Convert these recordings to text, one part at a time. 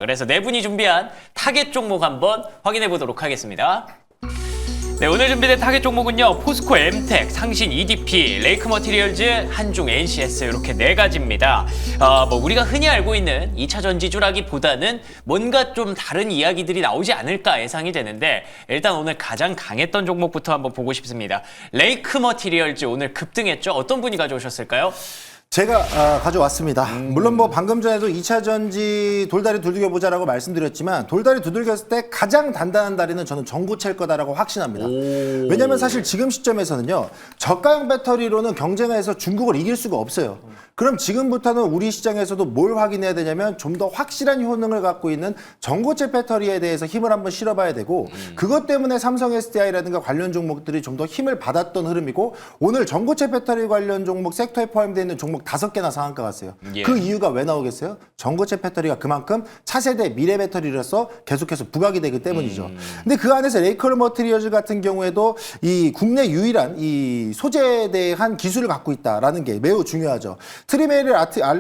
그래서 네 분이 준비한 타겟 종목 한번 확인해 보도록 하겠습니다. 네, 오늘 준비된 타겟 종목은요. 포스코 엠텍, 상신 EDP, 레이크 머티리얼즈, 한중 NCS 이렇게 네 가지입니다. 우리가 흔히 알고 있는 2차 전지주라기보다는 뭔가 좀 다른 이야기들이 나오지 않을까 예상이 되는데 일단 오늘 가장 강했던 종목부터 한번 보고 싶습니다. 레이크 머티리얼즈 오늘 급등했죠? 어떤 분이 가져오셨을까요? 제가 가져왔습니다. 물론 뭐 방금 전에도 2차 전지 돌다리 두들겨보자라고 말씀드렸지만 돌다리 두들겼을 때 가장 단단한 다리는 저는 전고체일 거다라고 확신합니다. 왜냐하면 사실 지금 시점에서는요. 저가형 배터리로는 경쟁해서 중국을 이길 수가 없어요. 그럼 지금부터는 우리 시장에서도 뭘 확인해야 되냐면 좀 더 확실한 효능을 갖고 있는 전고체 배터리에 대해서 힘을 한번 실어봐야 되고 그것 때문에 삼성 SDI라든가 관련 종목들이 좀 더 힘을 받았던 흐름이고 오늘 전고체 배터리 관련 종목 섹터에 포함되어 있는 종목 5개나 상한가 갔어요. 예. 그 이유가 왜 나오겠어요? 전고체 배터리가 그만큼 차세대 미래 배터리로서 계속해서 부각이 되기 때문이죠. 근데 그 안에서 레이크 머티리얼즈 같은 경우에도 이 국내 유일한 이 소재에 대한 기술을 갖고 있다라는 게 매우 중요하죠. 트리메일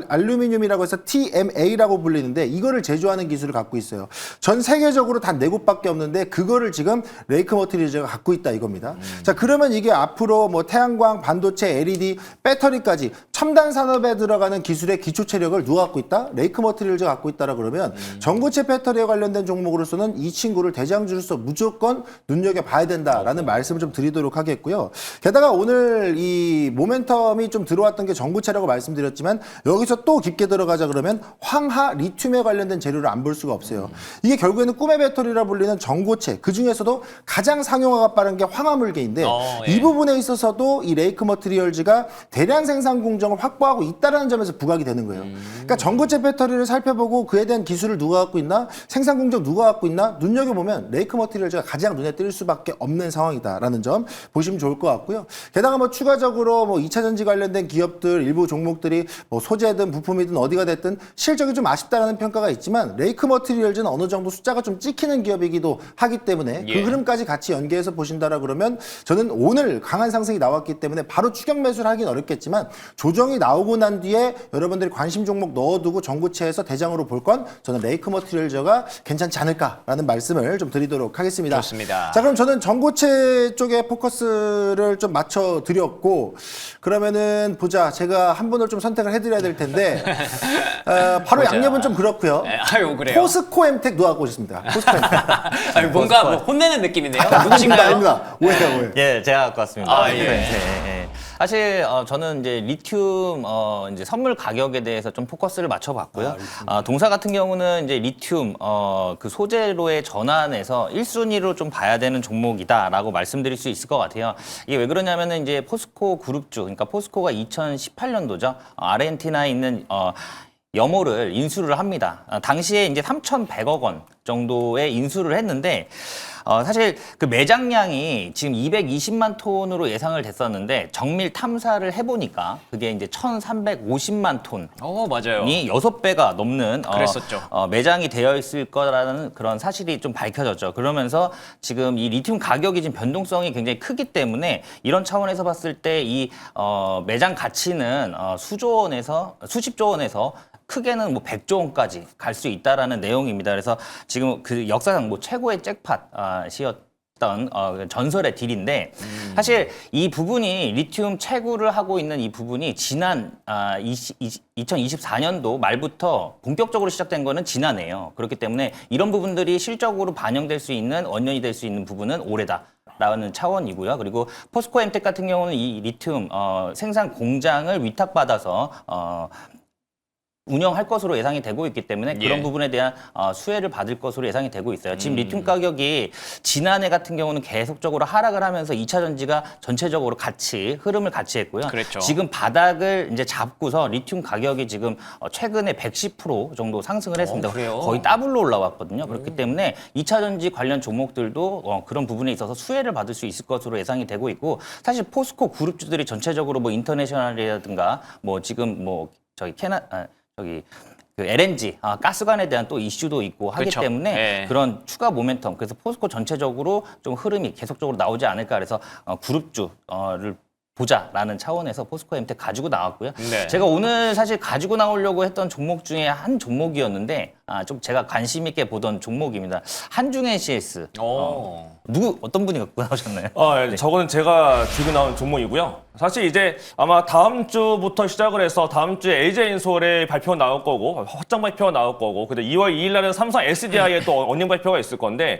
알루미늄이라고 해서 TMA라고 불리는데 이거를 제조하는 기술을 갖고 있어요. 전 세계적으로 단 4곳밖에 없는데 그거를 지금 레이크 머티리얼즈가 갖고 있다 이겁니다. 자, 그러면 이게 앞으로 뭐 태양광, 반도체, LED, 배터리까지 첨단 산업에 들어가는 기술의 기초 체력을 누가 갖고 있다? 레이크 머티리얼즈가 갖고 있다라 그러면 전고체 배터리에 관련된 종목으로서는 이 친구를 대장주로서 무조건 눈여겨봐야 된다라는 말씀을 좀 드리도록 하겠고요. 게다가 오늘 이 모멘텀이 좀 들어왔던 게 전고체라고 말씀드렸지만 여기서 또 깊게 들어가자 그러면 황하, 리튬에 관련된 재료를 안 볼 수가 없어요. 이게 결국에는 꿈의 배터리라 불리는 전고체, 그중에서도 가장 상용화가 빠른 게 황화물계인데 예. 이 부분에 있어서도 이 레이크 머티리얼즈가 대량 생산 공정을 확보하고 있다는 점에서 부각이 되는 거예요. 그러니까 전고체 배터리를 살펴보고 그에 대한 기술을 누가 갖고 있나, 생산 공정 누가 갖고 있나 눈여겨보면 레이크 머티리얼즈가 가장 눈에 띌 수밖에 없는 상황이다라는 점 보시면 좋을 것 같고요. 게다가 뭐 추가적으로 뭐 2차 전지 관련된 기업들 일부 종목들이 뭐 소재든 부품이든 어디가 됐든 실적이 좀 아쉽다라는 평가가 있지만 레이크 머티리얼즈는 어느 정도 숫자가 좀 찍히는 기업이기도 하기 때문에 그 흐름까지 같이 연계해서 보신다라 그러면 저는 오늘 강한 상승이 나왔기 때문에 바로 추격 매수를 하긴 어렵겠지만 조정이 나오고 난 뒤에 여러분들이 관심 종목 넣어두고 전고체에서 대장으로 볼 건 저는 레이크 머티리얼즈가 괜찮지 않을까라는 말씀을 좀 드리도록 하겠습니다. 좋습니다. 자, 그럼 저는 전고체 쪽에 포커스를 좀 맞춰 드렸고 그러면은 보자. 제가 한 분을 좀 선택을 해드려야 될 텐데 바로 보자. 양념은 좀 그렇고요. 아유, 그래요. 포스코 엠텍 누가 갖고 오셨습니다. 포스코 엠텍. 아니, 뭔가 뭐 혼내는 느낌이네요. 아닙니다, 누구신가요? 아닙니다. 오해요, 오해. 예, 제가 갖고 왔습니다. 아, 예. 예. 사실 저는 이제 리튬 이제 선물 가격에 대해서 좀 포커스를 맞춰봤고요. 동사 같은 경우는 이제 리튬 그 소재로의 전환에서 1순위로 좀 봐야 되는 종목이다라고 말씀드릴 수 있을 것 같아요. 이게 왜 그러냐면은 이제 포스코 그룹주, 그러니까 포스코가 2018년도죠. 아르헨티나에 있는 염호를 인수를 합니다. 당시에 이제 3,100억 원 정도의 인수를 했는데 사실 그 매장량이 지금 220만 톤으로 예상을 됐었는데 정밀 탐사를 해보니까 그게 이제 1,350만 톤이 맞아요. 6배가 넘는 그랬었죠. 매장이 되어 있을 거라는 그런 사실이 좀 밝혀졌죠. 그러면서 지금 이 리튬 가격이 지금 변동성이 굉장히 크기 때문에 이런 차원에서 봤을 때 이 매장 가치는 수십조 원에서 크게는 뭐 100조 원까지 갈 수 있다라는 내용입니다. 그래서 지금 그 역사상 뭐 최고의 잭팟이었던 전설의 딜인데 사실 이 부분이 리튬 채굴을 하고 있는 이 부분이 지난 2024년도 말부터 본격적으로 시작된 거는 지난해예요. 그렇기 때문에 이런 부분들이 실적으로 반영될 수 있는 원년이 될 수 있는 부분은 올해다. 라는 차원이고요. 그리고 포스코 엠텍 같은 경우는 이 리튬 생산 공장을 위탁받아서 운영할 것으로 예상이 되고 있기 때문에 그런 부분에 대한 수혜를 받을 것으로 예상이 되고 있어요. 지금 리튬 가격이 지난해 같은 경우는 계속적으로 하락을 하면서 2차 전지가 전체적으로 흐름을 같이 했고요. 그랬죠. 지금 바닥을 이제 잡고서 리튬 가격이 지금 최근에 110% 정도 상승을 했습니다. 그래요? 거의 더블로 올라왔거든요. 그렇기 때문에 2차 전지 관련 종목들도 그런 부분에 있어서 수혜를 받을 수 있을 것으로 예상이 되고 있고 사실 포스코 그룹주들이 전체적으로 뭐 인터내셔널이라든가 뭐 지금 뭐 그 LNG, 가스관에 대한 또 이슈도 있고 하기 그렇죠. 때문에 네. 그런 추가 모멘텀, 그래서 포스코 전체적으로 좀 흐름이 계속적으로 나오지 않을까 그래서 그룹주를 보자라는 차원에서 포스코 엠텍 가지고 나왔고요. 네. 제가 오늘 사실 가지고 나오려고 했던 종목 중에 한 종목이었는데 좀 제가 관심 있게 보던 종목입니다. 한중 NCS. 오. 어떤 분이 갖고 나오셨나요? 저거는 제가 들고 나온 종목이고요. 사실 이제 아마 다음 주부터 시작을 해서 다음 주에 LG엔솔의 발표가 나올 거고 확장 발표가 나올 거고 근데 2월 2일 날은 삼성 SDI의 또 어닝 발표가 있을 건데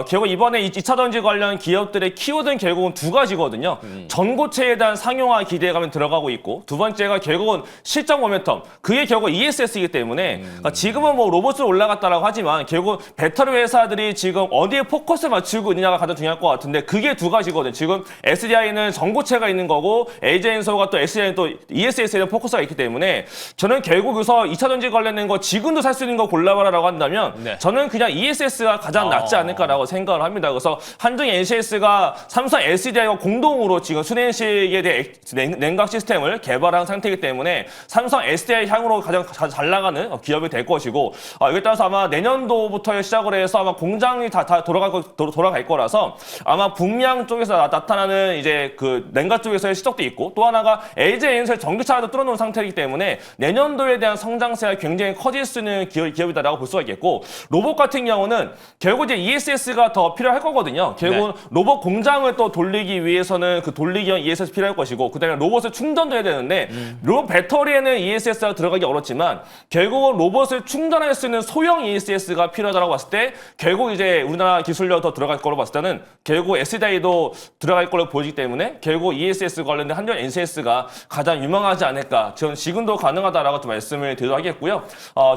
결국 이번에 2차 전지 관련 기업들의 키워드는 결국은 두 가지거든요. 전고체에 대한 상용화 기대감이 들어가고 있고 두 번째가 결국은 실적 모멘텀 그게 결국 ESS이기 때문에 그러니까 지금은 뭐 로봇으로 올라갔다라고 하지만 결국 배터리 회사들이 지금 어디에 포커스를 맞추고 있느냐가 가장 중요할 것 같은데 그게 두 가지거든요. 지금 SDI는 전고체가 있는 거고 LG엔솔과 또 SDI는 또 ESS에 대한 포커스가 있기 때문에 저는 결국 여기서 2차 전지 관련된 거 지금도 살 수 있는 거 골라봐라라고 한다면 네. 저는 그냥 ESS가 가장 낫지 않을까라고 생각을 합니다. 그래서 한중 NCS가 삼성 SDI와 공동으로 지금 순행식에 대해 냉각 시스템을 개발한 상태이기 때문에 삼성 SDI 향으로 가장 잘 나가는 기업이 될 것이고 여기에 따라서 아마 내년도부터 시작을 해서 아마 공장이 다 돌아갈 거라서 아마 북미양 쪽에서 나타나는 이제 그 냉각 쪽에서의 시적도 있고 또 하나가 LG엔솔 전기차도 뚫어놓은 상태이기 때문에 내년도에 대한 성장세가 굉장히 커질 수 있는 기업이다라고 볼 수가 있겠고 로봇 같은 경우는 결국 이제 ESS가 더 필요할 거거든요. 결국은 로봇 공장을 또 돌리기 위해서는 그 돌리기 위한 ESS 필요할 것이고 그다음에 로봇을 충전도 해야 되는데 로봇 배터리에는 ESS가 들어가기 어렵지만 결국은 로봇을 충전할 수 있는 소형 ESS가 필요하다고 봤을 때 결국 이제 우리나라 기술력 더 들어갈 거로 봤을 때는 결국 SDI도 들어갈 걸로 보이기 때문에 결국 ESS 관련된 한전 NCS가 가장 유망하지 않을까. 저는 지금도 가능하다라고 또 말씀을 드리도록 하겠고요.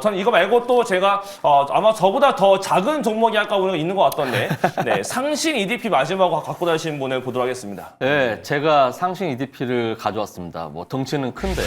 저는 이거 말고 또 제가 아마 저보다 더 작은 종목이 아까 보니까 있는 것 같던데 네, 상신 EDP 마지막으로 갖고 다니신 분을 보도록 하겠습니다. 네, 제가 상신 EDP를 가져왔습니다. 뭐 덩치는 큰데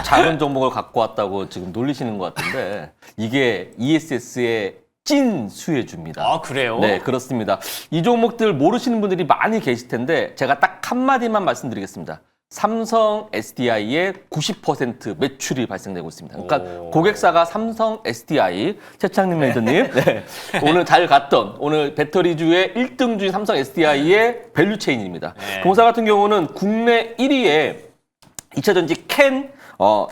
작은 종목을 갖고 왔다고 지금 놀리시는 것 같은데 이게 ESS의 찐 수혜주입니다. 아, 그래요? 네, 그렇습니다. 이 종목들 모르시는 분들이 많이 계실 텐데 제가 딱 한마디만 말씀드리겠습니다. 삼성 SDI의 90% 매출이 발생되고 있습니다. 그러니까 고객사가 삼성 SDI, 최창림 매니저님, 네. 오늘 잘 갔던 오늘 배터리주의 1등주인 삼성 SDI의 밸류체인입니다. 네. 동사 같은 경우는 국내 1위의 2차전지 캔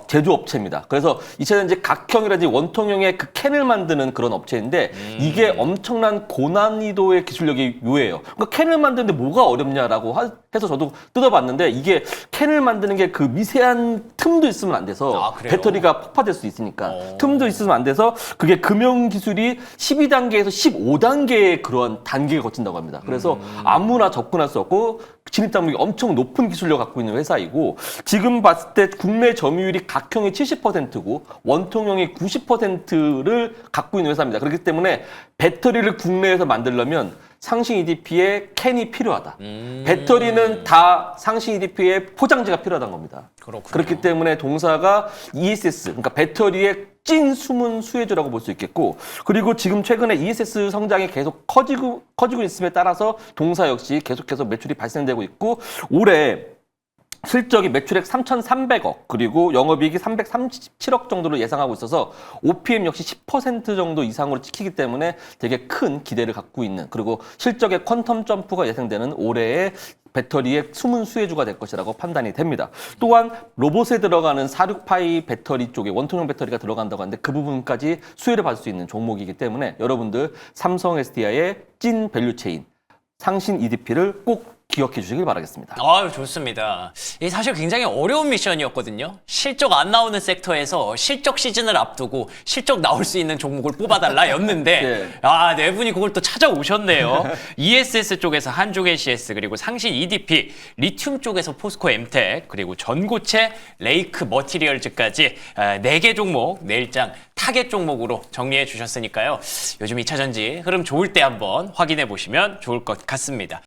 제조업체입니다. 그래서 2차전지 각형이라든지 원통형의 그 캔을 만드는 그런 업체인데 이게 엄청난 고난이도의 기술력이 요해요. 그러니까 캔을 만드는데 뭐가 어렵냐라고 해서 저도 뜯어봤는데 이게 캔을 만드는 게 그 미세한 틈도 있으면 안 돼서 그래요? 배터리가 폭파될 수 있으니까 틈도 있으면 안 돼서 그게 금형 기술이 12단계에서 15단계의 그런 단계를 거친다고 합니다. 그래서 아무나 접근할 수 없고 진입 장벽이 엄청 높은 기술력을 갖고 있는 회사이고 지금 봤을 때 국내 점유율이 각형이 70%고 원통형이 90%를 갖고 있는 회사입니다. 그렇기 때문에 배터리를 국내에서 만들려면 상신 EDP의 캔이 필요하다. 배터리는 다 상신 EDP의 포장재가 필요하다는 겁니다. 그렇군요. 그렇기 때문에 동사가 ESS, 그러니까 배터리의 찐 숨은 수혜주라고 볼 수 있겠고 그리고 지금 최근에 ESS 성장이 계속 커지고 있음에 따라서 동사 역시 계속해서 매출이 발생되고 있고 올해 실적이 매출액 3,300억 그리고 영업이익이 337억 정도로 예상하고 있어서 OPM 역시 10% 정도 이상으로 찍히기 때문에 되게 큰 기대를 갖고 있는 그리고 실적의 퀀텀 점프가 예상되는 올해의 배터리의 숨은 수혜주가 될 것이라고 판단이 됩니다. 또한 로봇에 들어가는 46파이 배터리 쪽에 원통형 배터리가 들어간다고 하는데 그 부분까지 수혜를 받을 수 있는 종목이기 때문에 여러분들 삼성 SDI의 찐 밸류체인 상신 EDP를 꼭 기억해 주시길 바라겠습니다. 아유, 좋습니다. 이게 사실 굉장히 어려운 미션이었거든요. 실적 안 나오는 섹터에서 실적 시즌을 앞두고 실적 나올 수 있는 종목을 뽑아달라였는데 네. 네 분이 그걸 또 찾아오셨네요. ESS 쪽에서 한중 NCS 그리고 상신 EDP, 리튬 쪽에서 포스코 엠텍 그리고 전고체 레이크 머티리얼즈까지 4개 종목 내일장 타겟 종목으로 정리해 주셨으니까요. 요즘 2차전지 흐름 좋을 때 한번 확인해 보시면 좋을 것 같습니다.